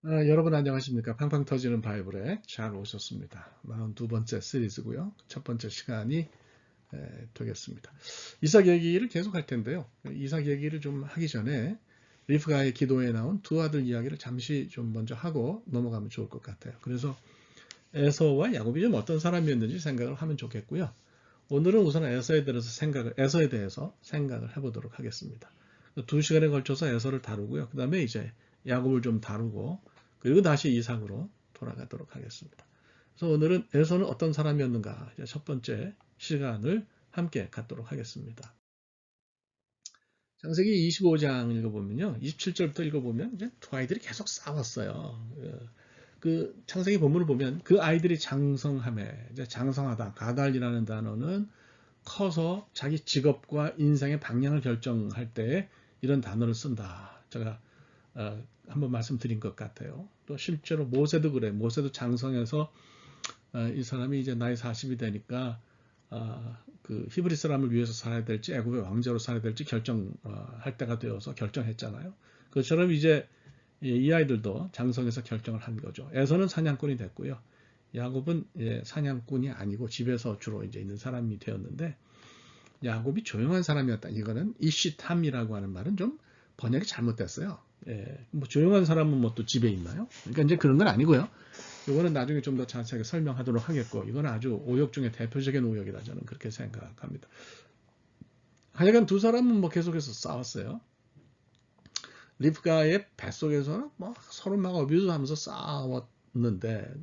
여러분 안녕하십니까? 팡팡 터지는 바이블에 잘 오셨습니다. 42번째 시리즈고요. 첫 번째 시간이 되겠습니다. 이삭 얘기를 계속 할 텐데요. 이삭 얘기를 좀 하기 전에 리브가의 기도에 나온 두 아들 이야기를 잠시 좀 먼저 하고 넘어가면 좋을 것 같아요. 그래서 에서와 야곱이 좀 어떤 사람이었는지 생각을 하면 좋겠고요. 오늘은 우선 에서에 대해서 생각을 해보도록 하겠습니다. 두 시간에 걸쳐서 에서를 다루고요. 그 다음에 이제 야곱을 좀 다루고 그리고 다시 이삭으로 돌아가도록 하겠습니다. 그래서 오늘은 에서는 어떤 사람이었는가 첫 번째 시간을 함께 갖도록 하겠습니다. 창세기 25장 읽어보면요. 27절부터 읽어보면 이제 두 아이들이 계속 싸웠어요. 그 창세기 본문을 보면 그 아이들이 장성함에 이제 장성하다 가달이라는 단어는 커서 자기 직업과 인생의 방향을 결정할 때 이런 단어를 쓴다. 제가 한번 말씀드린 것 같아요. 또 실제로 모세도 그래. 모세도 장성해서 이 사람이 이제 나이 40이 되니까 그 히브리 사람을 위해서 살아야 될지 애굽의 왕자로 살아야 될지 결정할 때가 되어서 결정했잖아요. 그처럼 이제 이 아이들도 장성해서 결정을 한 거죠. 에서는 사냥꾼이 됐고요. 야곱은 사냥꾼이 아니고 집에서 주로 이제 있는 사람이 되었는데 야곱이 조용한 사람이었다. 이거는 이시탐이라고 하는 말은 좀 번역이 잘못됐어요. 뭐 조용한 사람은 뭐 또 집에 있나요? 그러니까 이제 그런 건 아니고요. 이거는 나중에 좀 더 자세하게 설명하도록 하겠고, 이건 아주 오역 중에 대표적인 오역이다. 저는 그렇게 생각합니다. 하여간 두 사람은 뭐 계속해서 싸웠어요. 리브가의 뱃속에서는 뭐 서로 막 어뷰즈하면서 싸웠는데,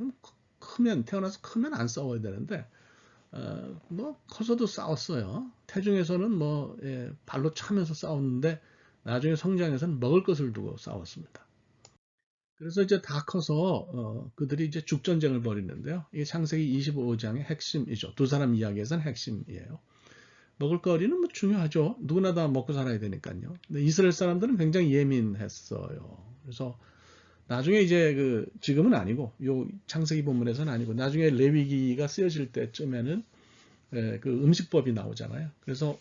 그럼 태어나서 크면 안 싸워야 되는데, 뭐 커서도 싸웠어요. 태중에서는 뭐 발로 차면서 싸웠는데 나중에 성장해서는 먹을 것을 두고 싸웠습니다. 그래서 이제 다 커서 그들이 이제 죽전쟁을 벌이는데요. 이게 창세기 25장의 핵심이죠. 두 사람 이야기에서는 핵심이에요. 먹을 거리는 뭐 중요하죠. 누구나 다 먹고 살아야 되니까요. 근데 이스라엘 사람들은 굉장히 예민했어요. 그래서 나중에 이제 지금은 아니고 요 창세기 본문에서는 아니고 나중에 레위기가 쓰여질 때쯤에는 그 음식법이 나오잖아요. 그래서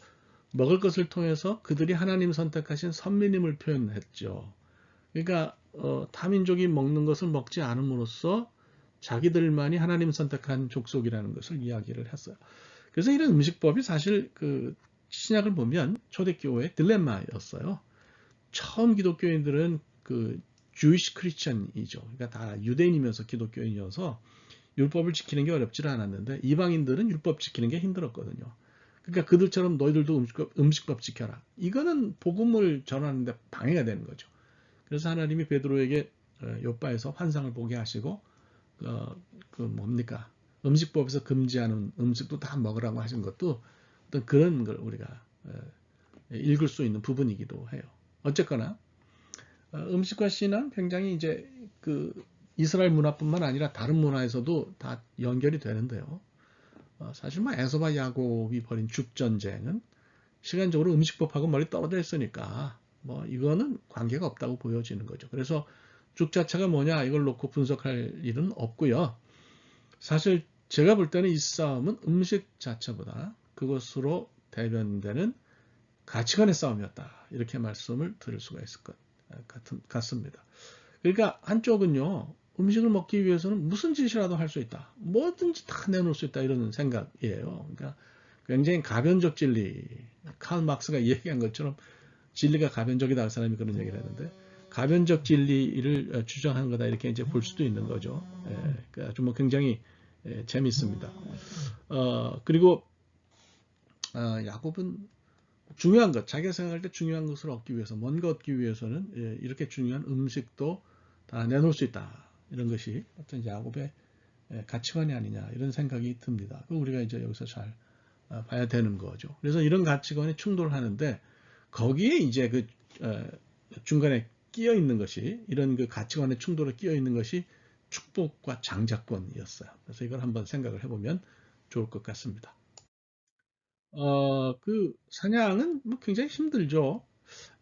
먹을 것을 통해서 그들이 하나님 선택하신 선민임을 표현했죠. 그러니까 타민족이 먹는 것을 먹지 않음으로써 자기들만이 하나님 선택한 족속이라는 것을 이야기를 했어요. 그래서 이런 음식법이 사실 그 신약을 보면 초대교회의 딜레마였어요. 처음 기독교인들은 그 주이시 크리스천이죠. 그러니까 다 유대인이면서 기독교인이어서 율법을 지키는 게 어렵지 않았는데 이방인들은 율법 지키는 게 힘들었거든요. 그러니까 그들처럼 너희들도 음식법 지켜라. 이거는 복음을 전하는데 방해가 되는 거죠. 그래서 하나님이 베드로에게 요바에서 환상을 보게 하시고 그 뭡니까? 음식법에서 금지하는 음식도 다 먹으라고 하신 것도 어떤 그런 걸 우리가 읽을 수 있는 부분이기도 해요. 어쨌거나 음식과 신앙 굉장히 이제 그 이스라엘 문화뿐만 아니라 다른 문화에서도 다 연결이 되는데요. 사실 뭐 에서와 야곱이 벌인 죽전쟁은 시간적으로 음식법하고 멀리 떨어져 있으니까 뭐 이거는 관계가 없다고 보여지는 거죠. 그래서 죽 자체가 뭐냐 이걸 놓고 분석할 일은 없고요. 사실 제가 볼 때는 이 싸움은 음식 자체보다 그것으로 대변되는 가치관의 싸움이었다. 이렇게 말씀을 드릴 수가 있을 것 같습니다. 그러니까 한쪽은요. 음식을 먹기 위해서는 무슨 짓이라도 할 수 있다. 뭐든지 다 내놓을 수 있다. 이런 생각이에요. 그러니까 굉장히 가변적 진리. 칼 막스가 얘기한 것처럼 진리가 가변적이다 할 사람이 그런 얘기를 했는데 가변적 진리를 주장하는 거다 이렇게 이제 볼 수도 있는 거죠. 그러니까 아주 뭐 굉장히 재미있습니다. 그리고 야곱은 중요한 것, 자기가 생각할 때 중요한 것을 얻기 위해서, 뭔가 얻기 위해서는 이렇게 중요한 음식도 다 내놓을 수 있다. 이런 것이 어떤 야곱의 가치관이 아니냐 이런 생각이 듭니다. 우리가 이제 여기서 잘 봐야 되는 거죠. 그래서 이런 가치관이 충돌하는데 거기에 이제 그 중간에 끼어 있는 것이 이런 그 가치관의 충돌에 끼어 있는 것이 축복과 장자권이었어요. 그래서 이걸 한번 생각을 해보면 좋을 것 같습니다. 그 사냥은 뭐 굉장히 힘들죠.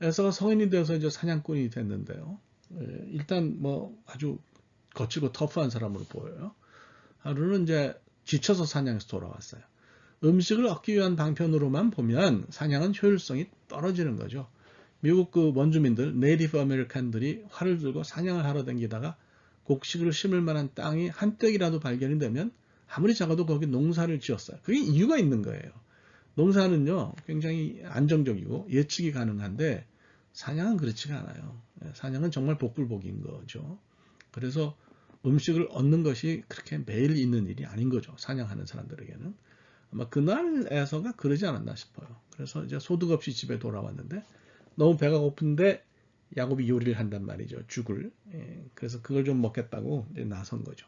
에서가 성인이 되어서 이제 사냥꾼이 됐는데요. 일단 뭐 아주 거칠고 터프한 사람으로 보여요. 하루는 이제 지쳐서 사냥에서 돌아왔어요. 음식을 얻기 위한 방편으로만 보면 사냥은 효율성이 떨어지는 거죠. 미국 그 원주민들, 네이티브 아메리칸들이 활을 들고 사냥을 하러 다니다가 곡식을 심을 만한 땅이 한 뼘이라도 발견이 되면 아무리 작아도 거기 농사를 지었어요. 그게 이유가 있는 거예요. 농사는요, 굉장히 안정적이고 예측이 가능한데 사냥은 그렇지가 않아요. 사냥은 정말 복불복인 거죠. 그래서 음식을 얻는 것이 그렇게 매일 있는 일이 아닌 거죠. 사냥하는 사람들에게는. 아마 그날에서가 그러지 않았나 싶어요. 그래서 이제 소득 없이 집에 돌아왔는데 너무 배가 고픈데 야곱이 요리를 한단 말이죠. 죽을. 그래서 그걸 좀 먹겠다고 이제 나선 거죠.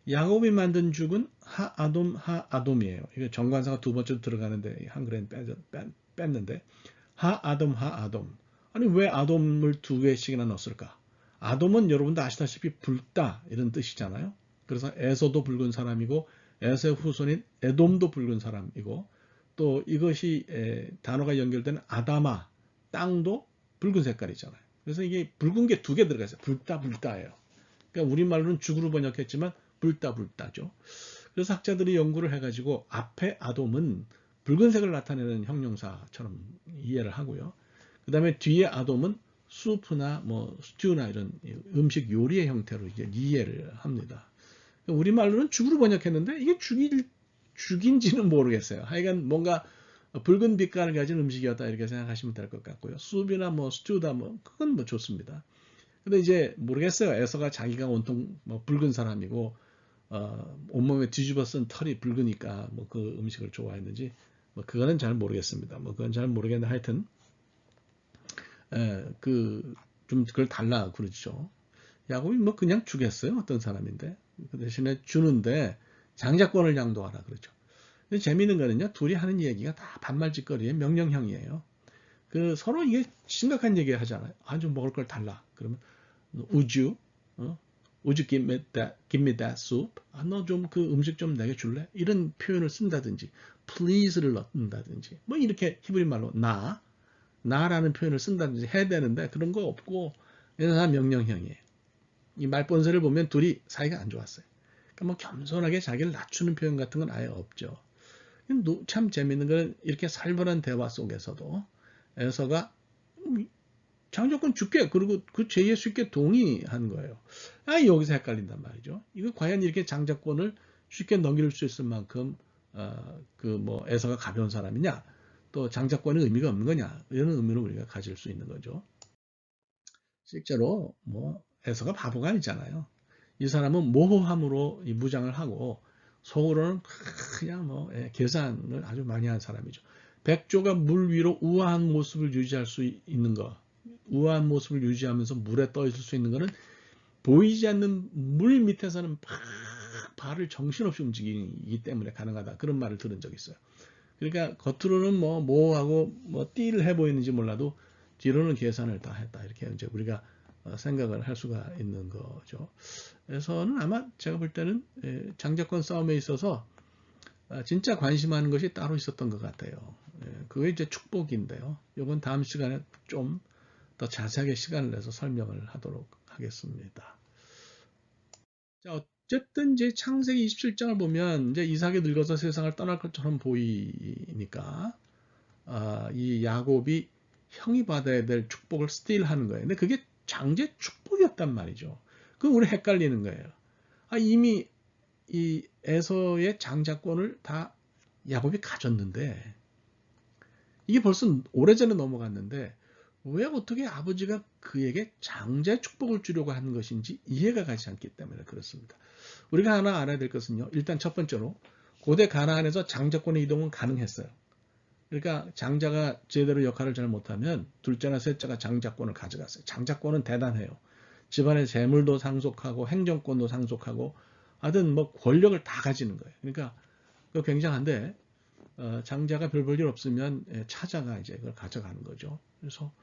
야곱이 만든 죽은 하아돔 하아돔이에요. 이게 정관사가 두 번째로 들어가는데 한글엔 뺐는데 하아돔 하아돔. 아니 왜 아돔을 두 개씩이나 넣었을까? 아돔은 여러분도 아시다시피 붉다 이런 뜻이잖아요. 그래서 에서도 붉은 사람이고 에서의 후손인 에돔도 붉은 사람이고 또 이것이 단어가 연결되는 아다마 땅도 붉은 색깔이잖아요. 그래서 이게 붉은 게 두 개 들어가 있어요. 붉다 붉다예요. 그러니까 우리말로는 죽으로 번역했지만 붉다 붉다죠. 그래서 학자들이 연구를 해가지고 앞에 아돔은 붉은색을 나타내는 형용사처럼 이해를 하고요. 그 다음에 뒤에 아돔은 수프나 뭐 스튜나 이런 음식 요리의 형태로 이제 이해를 합니다. 우리말로는 죽으로 번역했는데 이게 죽인지는 모르겠어요. 하여간 뭔가 붉은 빛깔을 가진 음식이었다 이렇게 생각하시면 될 것 같고요. 수프나 뭐 스튜다 뭐 그건 뭐 좋습니다. 근데 이제 모르겠어요. 에서가 자기가 온통 뭐 붉은 사람이고 온몸에 뒤집어 쓴 털이 붉으니까 뭐 그 음식을 좋아했는지 뭐 그거는 잘 모르겠습니다. 뭐 그건 잘 모르겠는데 하여튼 좀 그걸 달라 그러죠. 야곱이 뭐 그냥 주겠어요. 어떤 사람인데 그 대신에 주는데 장자권을 양도하라 그러죠. 근데 재미있는 거는요. 둘이 하는 얘기가 다 반말짓거리의 명령형이에요. 그 서로 이게 심각한 얘기 하잖아요. 아주 먹을 걸 달라. 그러면 would you? Would you give me that soup? 너 좀 그 음식 좀 내게 줄래? 이런 표현을 쓴다든지, please를 넣는다든지, 뭐 이렇게 히브리 말로 나라는 표현을 쓴다든지 해야 되는데 그런 거 없고 이런 사람 명령형이에요. 이 말본세를 보면 둘이 사이가 안 좋았어요. 그러니까 뭐 겸손하게 자기를 낮추는 표현 같은 건 아예 없죠. 참 재밌는 건 이렇게 살벌한 대화 속에서도 에서가 장조건 줄게. 그리고 그 제의에 쉽게 동의한 거예요. 여기서 헷갈린단 말이죠. 이거 과연 이렇게 장자권을 쉽게 넘길 수 있을 만큼 에서가 가벼운 사람이냐? 또 장자권의 의미가 없는 거냐? 이런 의미로 우리가 가질 수 있는 거죠. 실제로 뭐 에서가 바보가 아니잖아요. 이 사람은 모호함으로 이 무장을 하고 속으로는 그냥 뭐 계산을 아주 많이 한 사람이죠. 백조가 물 위로 우아한 모습을 유지할 수 있는 거, 우아한 모습을 유지하면서 물에 떠 있을 수 있는 것은 보이지 않는 물 밑에서는 발을 정신없이 움직이기 때문에 가능하다. 그런 말을 들은 적이 있어요. 그러니까 겉으로는 뭐 모호하고 뭐 띠를 해 보이는지 몰라도 뒤로는 계산을 다 했다. 이렇게 이제 우리가 생각을 할 수가 있는 거죠. 그래서는 아마 제가 볼 때는 장자권 싸움에 있어서 진짜 관심하는 것이 따로 있었던 것 같아요. 그게 이제 축복인데요. 이건 다음 시간에 좀 더 자세하게 시간을 내서 설명을 하도록 하겠습니다. 자, 어쨌든 이제 창세기 27장을 보면 이제 이삭이 늙어서 세상을 떠날 것처럼 보이니까 이 야곱이 형이 받아야 될 축복을 스틸하는 거예요. 근데 그게 장제 축복이었단 말이죠. 그 우리 헷갈리는 거예요. 이미 이 에서의 장자권을 다 야곱이 가졌는데 이게 벌써 오래전에 넘어갔는데 왜 어떻게 아버지가 그에게 장자의 축복을 주려고 하는 것인지 이해가 가지 않기 때문에 그렇습니다. 우리가 하나 알아야 될 것은요. 일단 첫 번째로 고대 가나안에서 장자권의 이동은 가능했어요. 그러니까 장자가 제대로 역할을 잘 못하면 둘째나 셋째가 장자권을 가져갔어요. 장자권은 대단해요. 집안의 재물도 상속하고 행정권도 상속하고 하여튼 뭐 권력을 다 가지는 거예요. 그러니까 그거 굉장한데 장자가 별 볼 일 없으면 차자가 이제 그걸 가져가는 거죠. 그래서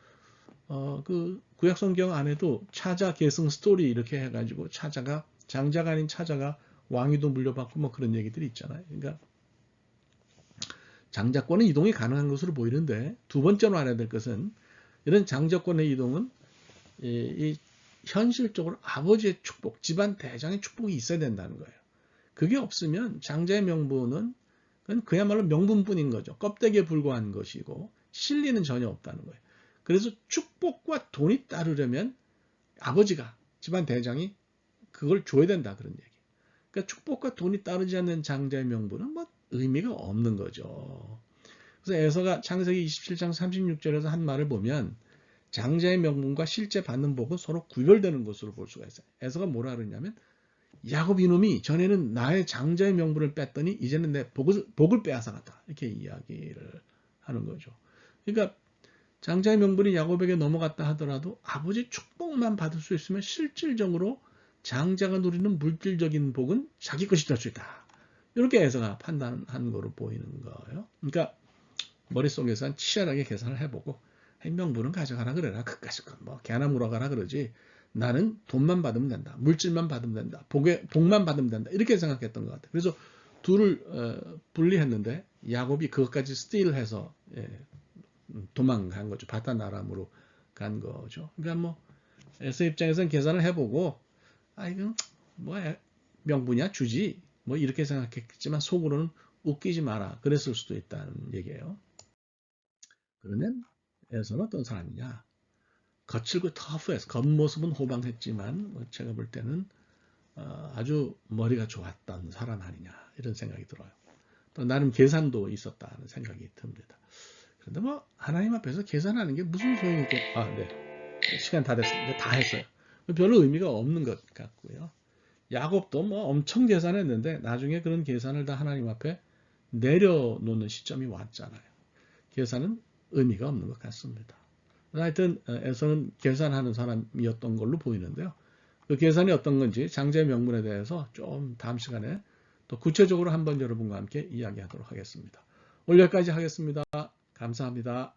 그 구약 성경 안에도 차자 계승 스토리 이렇게 해가지고 장자가 아닌 차자가 왕위도 물려받고 뭐 그런 얘기들이 있잖아요. 그러니까 장자권의 이동이 가능한 것으로 보이는데 두 번째로 알아야 될 것은 이런 장자권의 이동은 이 현실적으로 아버지의 축복, 집안 대장의 축복이 있어야 된다는 거예요. 그게 없으면 장자의 명분은 그건 그야말로 명분뿐인 거죠. 껍데기에 불과한 것이고 실리는 전혀 없다는 거예요. 그래서 축복과 돈이 따르려면 아버지가, 집안 대장이 그걸 줘야 된다, 그런 얘기. 그러니까 축복과 돈이 따르지 않는 장자의 명분은 뭐 의미가 없는 거죠. 그래서 에서가 창세기 27장 36절에서 한 말을 보면 장자의 명분과 실제 받는 복은 서로 구별되는 것으로 볼 수가 있어요. 에서가 뭐라 그러냐면 야곱 이놈이 전에는 나의 장자의 명분을 뺐더니 이제는 내 복을 빼앗아갔다. 이렇게 이야기를 하는 거죠. 그러니까 장자의 명분이 야곱에게 넘어갔다 하더라도 아버지 축복만 받을 수 있으면 실질적으로 장자가 누리는 물질적인 복은 자기 것이 될 수 있다. 이렇게 에서가 판단한 거로 보이는 거예요. 그러니까 머릿속에서 치열하게 계산을 해보고 명분은 가져가라 그래라. 그까짓 건 뭐 개나 물어가라 그러지. 나는 돈만 받으면 된다. 물질만 받으면 된다. 복만 받으면 된다. 이렇게 생각했던 것 같아요. 그래서 둘을 분리했는데 야곱이 그것까지 스틸해서 도망간 거죠. 바단 아람으로 간 거죠. 그러니까 뭐 에서 입장에서는 계산을 해보고 이건 뭐 명분이야 주지 뭐 이렇게 생각했지만 속으로는 웃기지 마라 그랬을 수도 있다는 얘기예요. 그러면 에서는 어떤 사람이냐? 거칠고 터프해서 겉모습은 호방했지만 제가 볼 때는 아주 머리가 좋았던 사람 아니냐 이런 생각이 들어요. 또 나름 계산도 있었다는 생각이 듭니다. 그런데 뭐 하나님 앞에서 계산하는 게 무슨 소용이 있고 네. 시간 다 됐습니다. 다 했어요. 별로 의미가 없는 것 같고요. 야곱도 뭐 엄청 계산했는데 나중에 그런 계산을 다 하나님 앞에 내려놓는 시점이 왔잖아요. 계산은 의미가 없는 것 같습니다. 하여튼 에서는 계산하는 사람이었던 걸로 보이는데요. 그 계산이 어떤 건지 장자의 명분에 대해서 좀 다음 시간에 또 구체적으로 한번 여러분과 함께 이야기하도록 하겠습니다. 오늘 여기까지 하겠습니다. 감사합니다.